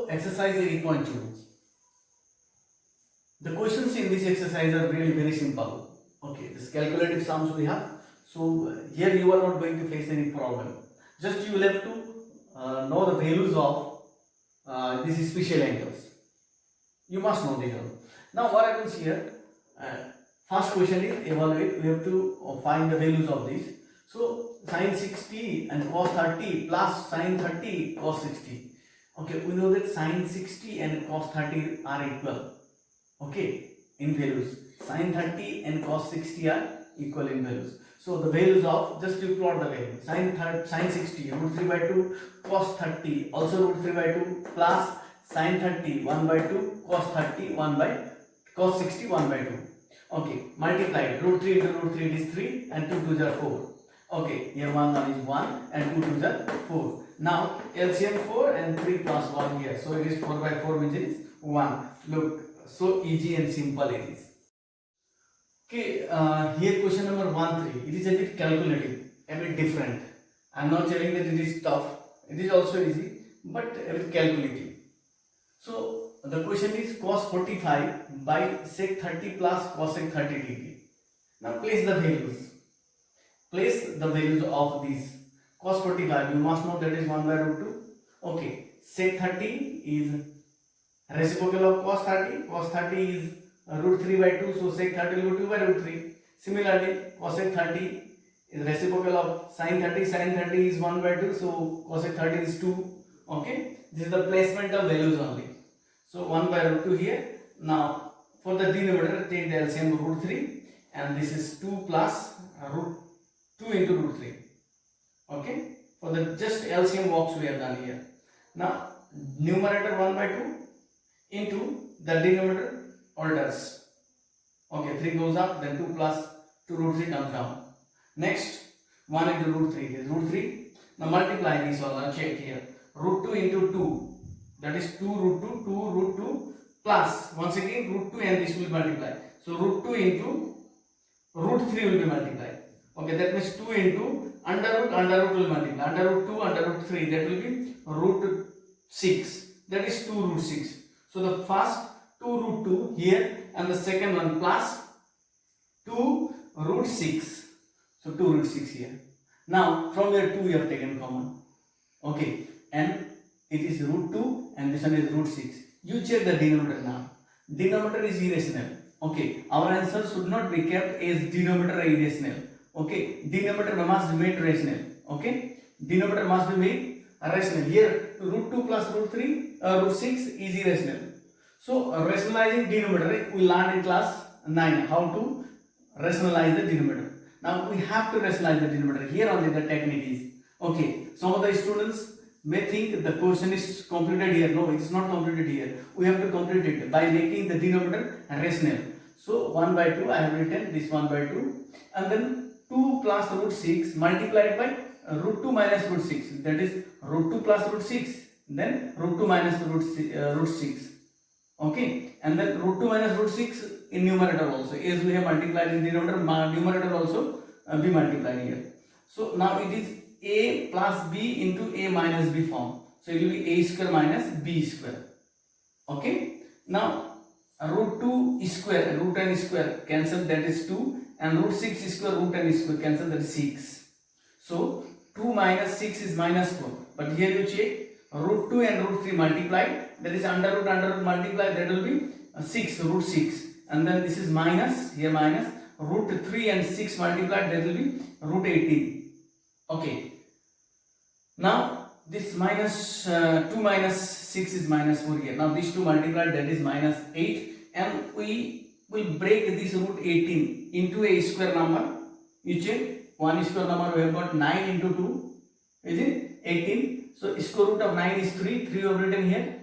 exercise 8.2. The questions in this exercise are really very simple. Okay, this calculative sums we have. So here you are not going to face any problem. Just you will have to know the values of these special angles. You must know these. Now what happens here? First question is evaluate. We have to find the values of this. So sin 60 and cos 30 plus sin 30 cos 60. Okay, we know that sin 60 and cos 30 are equal. Okay, in values. Sin 30 and cos 60 are equal in values. So the values of, just you plot the value. Sin 60 root 3 by 2, cos 30 also root 3 by 2 plus sin 30 1 by 2, cos 30 1 by cos 60 1 by 2. Okay, multiplied root 3 into root 3 is 3 and 2 2s are 4. Okay, here 1 is 1 and 2 2s are 4. Now LCM 4 and 3 plus 1 here. So it is 4 by 4 means it is 1. Look, so easy and simple it is. Okay, here question number 1, 3. It is a bit calculative, a bit different. I am not telling that it is tough. It is also easy, but a bit calculative. So the question is cos 45 by sec 30 plus cosec 30 degree. Now place the values. Place the values of these. Cos 45, you must know that is 1 by root 2. Okay, sec 30 is reciprocal of cos 30. Cos 30 is root 3 by 2, so sec 30 will be 2 by root 3. Similarly, cosec 30 is reciprocal of sin 30. Sin 30 is 1 by 2, so cosec 30 is 2. Okay, this is the placement of values only. So 1 by root 2 here. Now for the denominator, take the LCM of root 3, and this is 2 plus root 2 into root 3. Okay, for the just LCM works we have done here. Now numerator 1 by 2 into the denominator alters. Okay, 3 goes up, then 2 plus 2 root 3 comes down. Next 1 into root 3 is root 3. Now multiply this all, check here. Root 2 into 2, that is 2 root 2, 2 root 2 plus once again root 2, and this will multiply. So root 2 into root 3 will be multiplied. Okay, that means 2 into under root will multiply. Under root 2, under root 3, that will be root 6. That is 2 root 6. So the first 2 root 2 here and the second one plus 2 root 6. So 2 root 6 here. Now from here 2 we have taken common. Okay, and it is root 2 and this one is root 6. You check the denominator now. Denominator is irrational. Okay, our answer should not be kept as denominator irrational. Okay, denominator must be made rational. Okay, denominator must be made rational. Here root 2 plus root 3 root 6 is irrational. So rationalizing denominator we learned in class 9 how to rationalize the denominator. Now we have to rationalize the denominator. Here only the technique is. Okay, some of the students may think the question is completed here. No, it is not completed here. We have to complete it by making the denominator rational. So 1 by 2 I have written this 1 by 2, and then 2 plus root 6 multiplied by root 2 minus root 6, that is root 2 plus root 6, then root 2 minus root 6. Okay, and then root 2 minus root 6 in numerator also, as we have multiplied in denominator, numerator also be multiplied here. So now it is a plus b into a minus b form. So it will be a square minus b square. Okay, now root 2 square and root n square cancel, that is 2, and root 6 square root n square cancel, that is 6. So 2 minus 6 is minus 4. But here you check root 2 and root 3 multiplied, that is under root multiplied, that will be 6 root 6, and then this is minus, here minus root 3 and 6 multiplied, that will be root 18. Okay, now this minus 2 minus 6 is minus 4 here. Now these 2 multiplied, that is minus 8, and we will break this root 18 into a square number. You check, one square number we have got 9 into 2, is it 18? So square root of 9 is 3, 3 we have written here.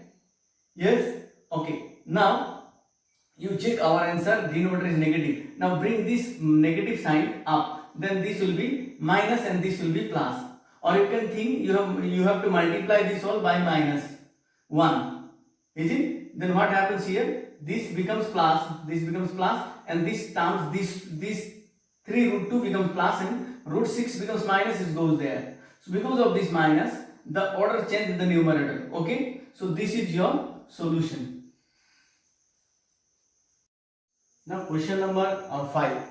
Yes, okay. Now you check our answer, denominator is negative. Now bring this negative sign up, then this will be minus and this will be plus. Or you can think you have to multiply this all by minus 1, is it? Then what happens here? This becomes plus, and this terms, this 3 root 2 becomes plus, and root 6 becomes minus, it goes there. So because of this minus, the order change in the numerator. Okay, so this is your solution. Now question number 5.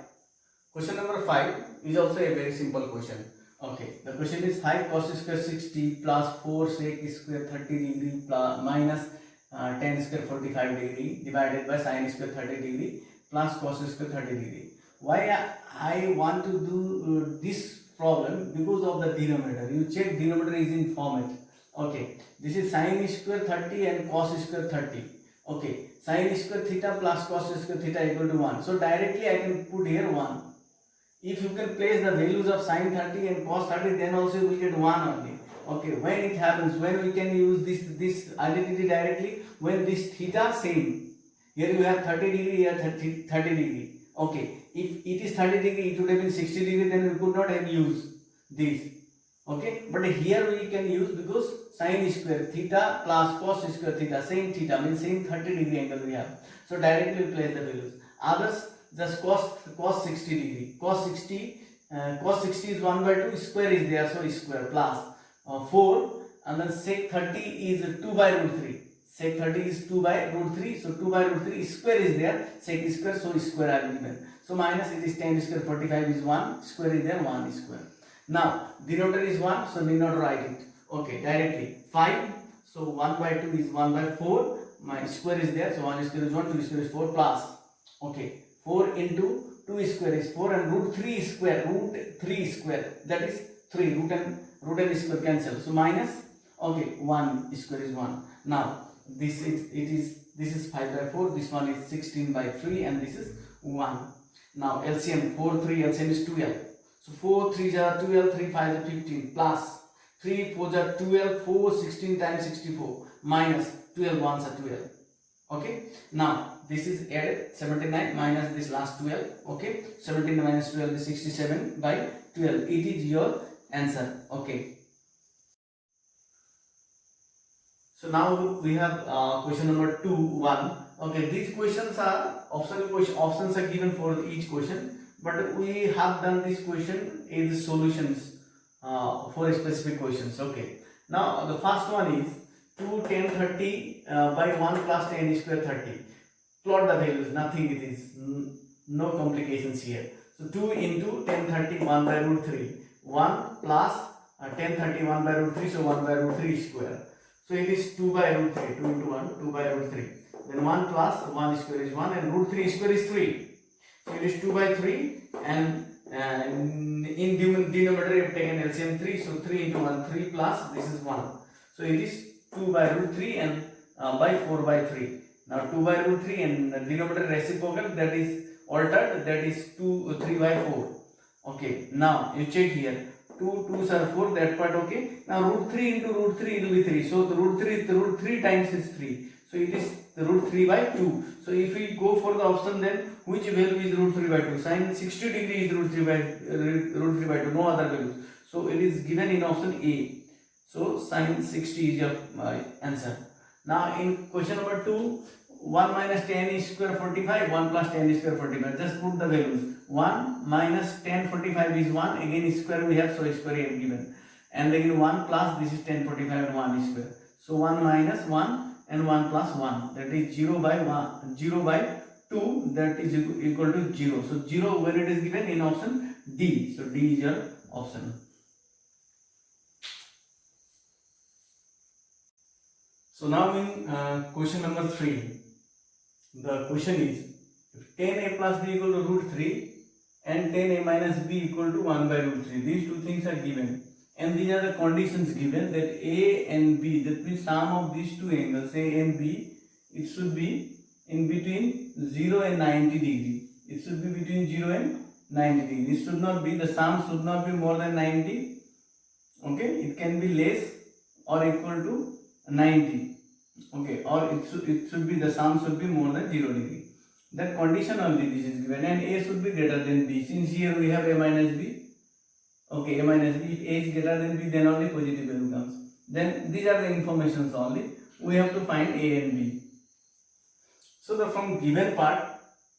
Question number 5 is also a very simple question. Okay, the question is 5 cos square 60 plus 4 sec square 30 degree plus minus tan square 45 degree divided by sin square 30 degree plus cos square 30 degree. Why I want to do this problem? Because of the denominator. You check denominator is in format. Okay, this is sin square 30 and cos square 30. Okay, sin square theta plus cos square theta equal to 1. So directly I can put here 1. If you can place the values of sin 30 and cos 30, then also you will get 1 only. Okay, when it happens, when we can use this identity directly, when this theta same. Here you have 30 degree, here 30 degree. Okay, if it is 30 degree, it would have been 60 degree, then we could not have used this. Okay, but here we can use because sin square theta plus cos square theta, same theta means same 30 degree angle we have. So directly we place the values. Others just cos 60 degree. Cos 60 is 1 by 2, square is there, so square plus 4, and then sec 30 is 2 by root 3. Sec 30 is 2 by root 3, so 2 by root 3 square is there, sec square, so square I have given. So minus it is tan square 45 is 1, square is there, 1 square. Now denominator is 1, so need not write it. Okay, directly 5, so 1 by 2 is 1 by 4, my square is there, so 1 square is 1, 2 square is 4 plus, okay, 4 into 2 square is 4 and root 3 square, that is 3, root and square cancel, so minus, okay, 1 square is 1. Now this is 5 by 4, this one is 16 by 3 and this is 1. Now LCM 4 3 LCM is 12. So 4 3 are 12, 3 5 are 15 plus 3 4 are 12, 4 16 times 64 minus 12 ones are 12. Okay, now this is added 79 minus this last 12. Okay, 17 minus 12 is 67 by 12. It is your answer. Okay. So now we have question number 2 1. Okay, these questions are options are given for each question, but we have done this question is solutions for specific questions. Okay, now the first one is 2 tan 30 by 1 plus tan square 30. Plot the values, nothing it is, no complications here. So 2 into tan 30 1 by root 3, 1 plus tan 30 1 by root 3, so 1 by root 3 square. So it is 2 by root 3, 2 into 1, 2 by root 3. Then 1 plus 1 square is 1 and root 3 square is 3. So it is 2 by 3 and in denominator you have taken LCM 3. So 3 into 1, 3 plus this is 1. So it is 2 by root 3 and by 4 by 3. Now 2 by root 3 and denominator reciprocal, that is altered, that is 3 by 4. Okay, now you check here. 2 2s are 4, that part okay. Now root 3 into root 3 it will be 3. So the root 3 times is 3. So it is the root 3 by 2. So if we go for the option, then which value is root 3 by 2? Sin 60 degree is root 3 by 2, no other value. So it is given in option A. So sin 60 is your answer. Now in question number 2, 1 minus tan square 45, 1 plus tan square 45. Just put the values. 1 minus tan 45 is 1. Again square we have, so square we have given. And again 1 plus this is tan 45 and 1 square. So 1 minus 1 and 1 plus 1. That is 0 by 1, 0 by 2. That is equal to 0. So 0 when it is given in option D. So D is your option. So now in question number 3, the question is if tan a plus b equal to root 3 and tan a minus b equal to 1 by root 3. These two things are given and these are the conditions given that a and b, that means sum of these two angles a and b, it should be in between 0 and 90 degree. It should be between 0 and 90 degree. It should not be, the sum should not be more than 90. Okay, it can be less or equal to 90. Okay, or it should be, the sum should be more than 0 degree. That condition only this is given, and a should be greater than b. Since here we have a minus b, okay, a minus b, if a is greater than b, then only positive value comes. Then these are the informations only. We have to find a and b. So the from given part,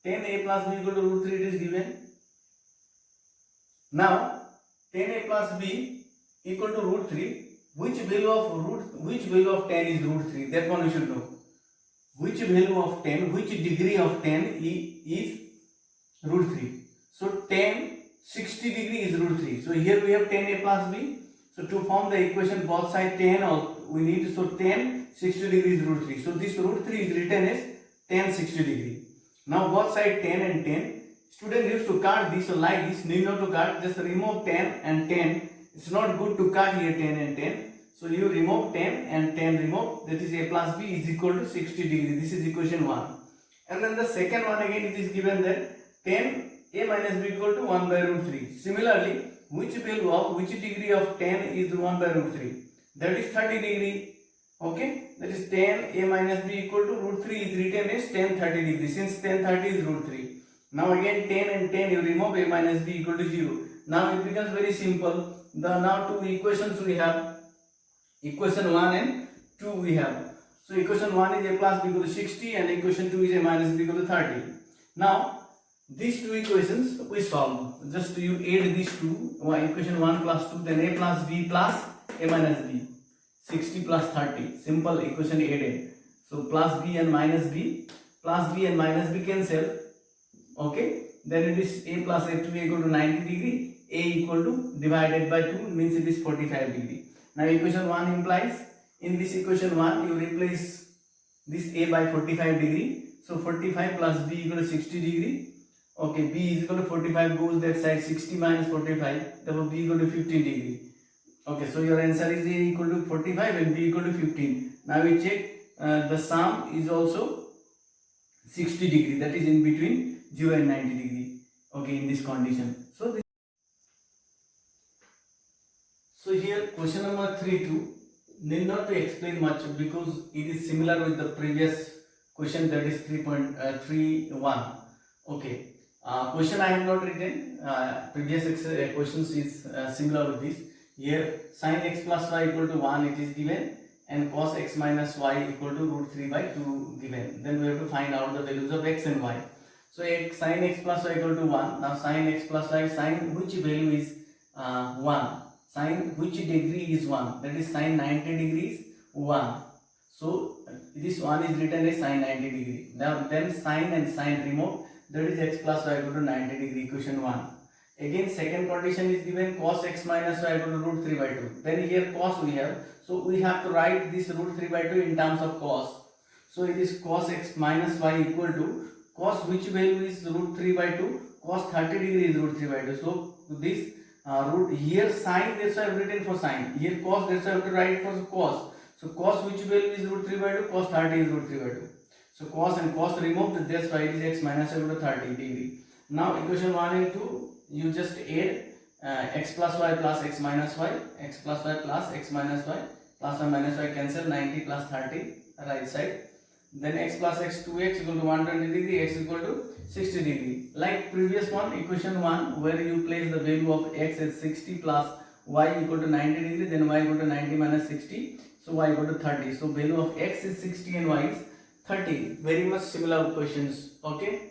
tan a plus b equal to root 3 it is given. Now tan a plus b equal to root 3. which value of 10 is root 3? That one we should know. Which value of 10, which degree of 10 is root 3? So 10, 60 degree is root 3. So here we have 10a plus b. So to form the equation both side 10, we need to, so 10, 60 degree is root 3. So this root 3 is written as 10, 60 degree. Now both side 10 and 10. Student used to cut this, so like this, need not to cut, just remove 10 and 10. It's not good to cut here 10 and 10. So you remove 10 and 10 remove, that is a plus b is equal to 60 degree. This is equation 1. And then the second one again it is given that 10 a minus b equal to 1 by root 3. Similarly, which value of which degree of 10 is 1 by root 3? That is 30 degree. Okay, that is 10 a minus b equal to root 3 is written as 10 30 degree, since 10 30 is root 3. Now again 10 and 10 you remove, a minus b equal to 0. Now it becomes very simple. Now two equations we have, equation 1 and 2 we have. So equation 1 is a plus b equal to 60 and equation 2 is a minus b equal to 30. Now these two equations we solve. Just you add these two, equation 1 plus 2, then a plus b plus a minus b. 60 plus 30, simple equation added. So plus b and minus b cancel. Okay, then it is a plus a2 equal to 90 degree, a equal to divided by 2 means it is 45 degree. Now equation 1 implies, in this equation 1 you replace this a by 45 degree. So 45 plus b equal to 60 degree. Okay, b is equal to 45 goes that side, 60 minus 45, therefore b equal to 15 degree. Okay, so your answer is a equal to 45 and b equal to 15. Now we check the sum is also 60 degree, that is in between 0 and 90 degree. Okay, in this condition. So here question number 3-2 need not to explain much because it is similar with the previous question, that is 3.31. Okay, question I have not written. Previous questions is similar with this. Here sin x plus y equal to 1 it is given, and cos x minus y equal to root 3 by 2 given. Then we have to find out the values of x and y. So sin x plus y equal to 1. Now sin x plus y, sin which value is 1? Sin which degree is 1? That is sin 90 degrees 1. So this one is written as sin 90 degree. Now then sin and sin remove, that is x plus y equal to 90 degree, equation 1. Again second condition is given, cos x minus y equal to root 3 by 2. Then here cos we have, so we have to write this root 3 by 2 in terms of cos. So it is cos x minus y equal to, cos which value is root 3 by 2? Cos 30 degree is root 3 by 2. So this root here sin, that's why I have written for sin. Here cos, that's why I have to write for cos. So cos which value is root 3 by 2? Cos 30 is root 3 by 2. So cos and cos removed, that's why it is x minus y equal to 30 degree. Now equation 1 and 2, you just add x plus y plus x minus y, x plus y plus x minus y, plus y minus y cancel, 90 plus 30 right side. Then x plus x, 2x equal to 120 degree, x equal to 60 degree. Like previous one, equation 1, where you place the value of x as 60 plus y equal to 90 degree, then y equal to 90 minus 60, so y equal to 30. So value of x is 60 and y is 30. Very much similar questions. Okay.